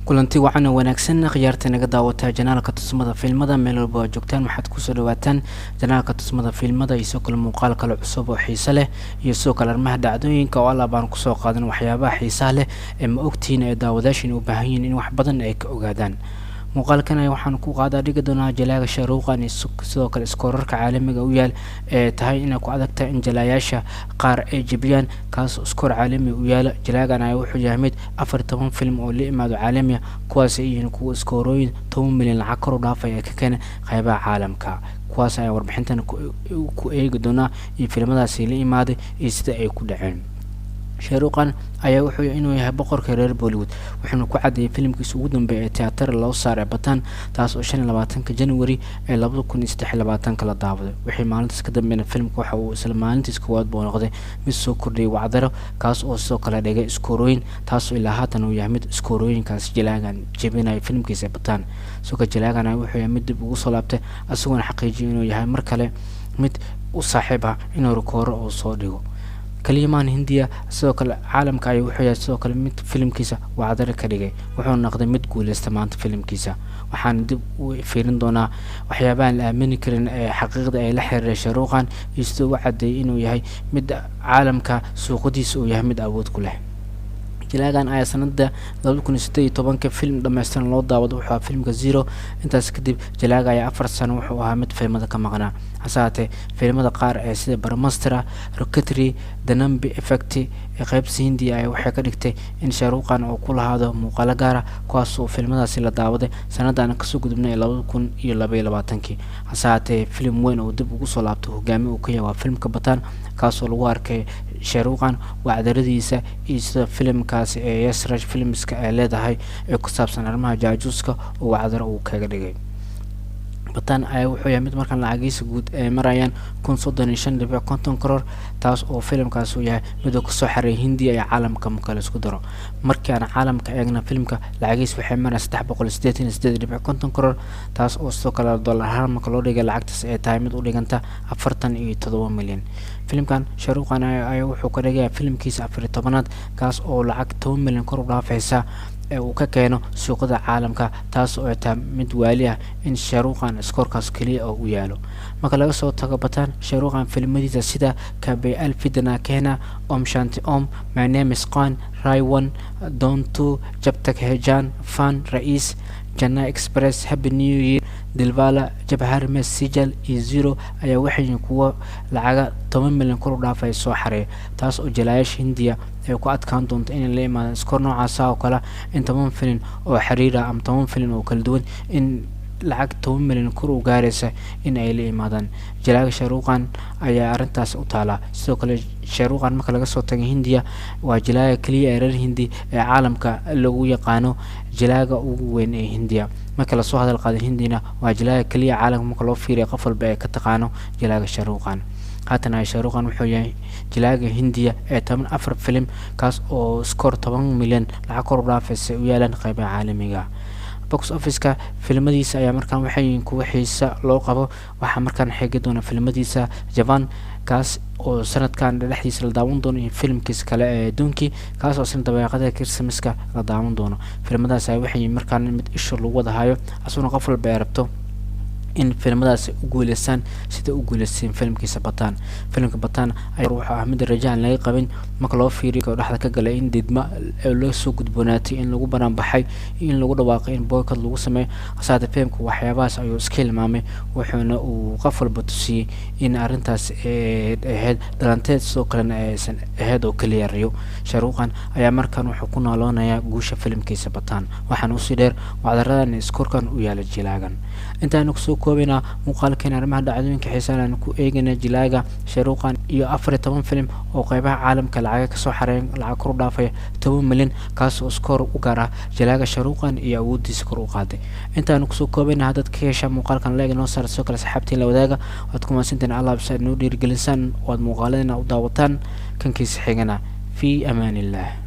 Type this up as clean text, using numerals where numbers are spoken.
kulanti wacan oo wanaagsan khiyaarta naga daawata janaalka tusmada fiilmada meel walba oo joogtaan waxaad ku soo dhawaataan janaalka tusmada fiilmada iyo sidoo kale muuqaal kale cusub oo xiiso leh iyo sidoo kale arrimaha dhacdooyinka oo alla baan kusoo qaadan waxyaabaha xiisaha leh ee ma ogtiin ee daawadaashin u baahan yihiin in wax badan ay ka ogaadaan muuqaalkan ay waxaan ku qaadaa dhigi doonaa jalaaga shaaruuqan sidoo kale iskoorarka caalamiga u yaal ee tahay inay ku adagtahay in jalaayaasha qaar ay jebiyaan kaas iskoor caalami u yaala jalaagan ay wuxuu yahay mid 14 film oo la imaado caalamiga kuwaas ay yihiin kuwa iskoorooyin 10 milyan lacag kor u dhaafay ee ka keenay qaybaha caalamka kuwaas ay warbixintan ku eegi doonaa in filmadaasi la imaaday iyo sida ay ku dhaceen shaaruuqan ayaa wuxuu inuu yahay boqorka reer Bollywood wuxuuna ku cadeeyay filimkiisa ugu dambeeyay ee tiyaatar loo saaray Batan taas oo 25 January ee 2023 la daawaday wixii maalintaas ka dambeeyay filimku waxa uu isla maalintiis koowaad buu noqday mid soo kordhiyay wacdaro kaas oo soo kala dhigay iskoorooyin taas oo ilaa haatan uu yahay mid iskoorooyinkaas jalaagan jebinay filimkiisa Batan soo ka jalaagan wuxuu yahay mid dib ugu soo laabtay asagoo xaqiijiyay inuu yahay mar kale mid u saaxiib ah inuu rikooro oo soo dhigo kaliyamaan hindiya sidoo kale caalamka ay wuxuu yahay sidoo kale mid filimkiisa wacdar ka dhigay wuxuu noqday mid guuleysta maanta filimkiisa waxaan dib u fiirin doonaa waxyaabaha la aamini karin ee xaqiiqda ay la xiriireen shaaruuqan iyo sidoo uu cadeeyay inuu yahay mid caalamka suuqadiisa uu yahay mid awood ku leh jalaagan ayaa sanada 2018 film dhameystiran loo daawado wuxuu filimka Zero intaas kadib jalaaga ayaa 4 sano wuxuu ahaa mid filimada ka maqnaa hasaate filimada qaar ee sida Brahmastra Rocketry The Nambi Effect ee qaybta Hindiya ay waxay ka dhigtay in shaaruuqan uu ku lahaado muuqaal gaar ah kuwaas oo filmadaasi la daawaday sanadan ka soo gudubnay 2022 hasaate film weyn oo dib ugu soo laabtay hogaamiye uu ka yahay waa filmka Batan kaas oo lagu arkay shaaruuqan wacdaradiisa iyo sida filimkaasi ee Yasraj Filmska ay leedahay ee ku saabsan arrimaha jaajuuska oo wacdaro uu kaga dhigay Batan ay wuxuu yahay mid markan lacagiisa guud ay marayaan 135 crore taas oo filimkaas uu yahay mid ku soo xaray Hindiya iyo caalamka kale isku daro markii aan caalamka eegna filimka lacagiisa waxay maraysaa 388.50 crore taas oo sidoo kale dollar ahaan marka loo dhigay lacagtaas ay tahay mid u dhiganta 47 milyan filimkan shaaruuqan ay wuxuu ka dhigay filimkiisa 14aad kaas oo lacag 10 milyan kor u dhaafaysa ee uu ka keeno suuqada caalamka taas oo ay tahay mid waali ah in shaaruuqan iskoorkaas kaliya oo u yaalo marka laga soo tago Batan shaaruuqan filmadiisa sida Kabay Alfidana Kena Om Shanti Om My Name is Khan Raiwan Don 2 Jab Tak Hai Jaan Fan Rais Jannah Express Happy New Year Dilwala Jabhar Mein Sijal iyo Zero ayaa waxay kuwa lacaga 10 milyan kor u dhaafay soo xareey taas oo jalaayaasha Hindiya ay ku adkaan doonto in la imaado iskoor noocaas oo kala in 10 film oo xiriira ama 10 film oo kala duwan in lacag 10 milyan kor u gaaraysa in ay la imaadaan jalaaga shaaruuqan ayaa arintaas u taala sidoo kale shaaruuqan marka laga soo tagay Hindiya waa jalaaga kaliya ee reer Hindi ee caalamka lagu yaqaano jalaaga ugu weyn ee Hindiya marka la soo hadal qaaday Hindina waa jalaaga kaliya caalamka marka loo fiiriyo qof walba ay ka taqaano jalaaga shaaruuqan haatan ay shaaruuqan wuxuu yahay jalaaga Hindiya ee 14 film kaas oo score 10 milyan lacag kor u dhaafaysa u yaalan qaybaha caalamiga box office-ka filmadiisa ayaa markaan waxay ku xiisa loo qabo waxa markaan xigay doona filmadiisa Japan kaas oo sanadkan dhexdiisa la daawan doono in filmkiisa kale ee Donkey kaas oo sanad dabaaqada Christmaska la daawan doono filmadaas ay waxay markaan mid isha lagu wada hayo asuna qof walba ay rabto in filmadaas u guuleystaan sida u guuleysteen filmkiisa Batan filmka Batan ayaa wuxuu ah mid rajaan laga qabin marka loo fiiriyo dhaxda ka galay in didma loo soo gudboonaatay in lagu banaan baxay in lagu dhawaaqay in boycott lagu sameeyo asaada filmku waxyaabahaas ayuu iska ilmaamay wuxuuna uu qof walba tusiyay in arintaas ahayd dhalanteed soo kalena aysan ahayd oo kaliya riyo shaaruuqan ayaa markan wuxuu ku nooloonayaa guusha filmkiisa Batan waxaan u sii dheer wacdaradan iskoorkan u yaala jilaagan intaan ku soo koobina muuqaalkeena arrimaha dhacdooyinka xiisaha ku eegana jilaaga shaaruuqan iyo 14 film oo qaybaha caalamka lacag ka soo xareen lacag kor u dhaafay 10 milyan kaas oo iskoor u gaara jilaaga shaaruuqan iyo awoodiisa kor u qaaday intaan ku soo koobina dad ka hesha muuqaalkan leeg noo saar soo kala saxaabtiin la wadaaga waad ku maasantiin Allah bisad noo dhiirigelisan oo muuqaaladeena u daawataan kan kiisa xigana fi amaan illah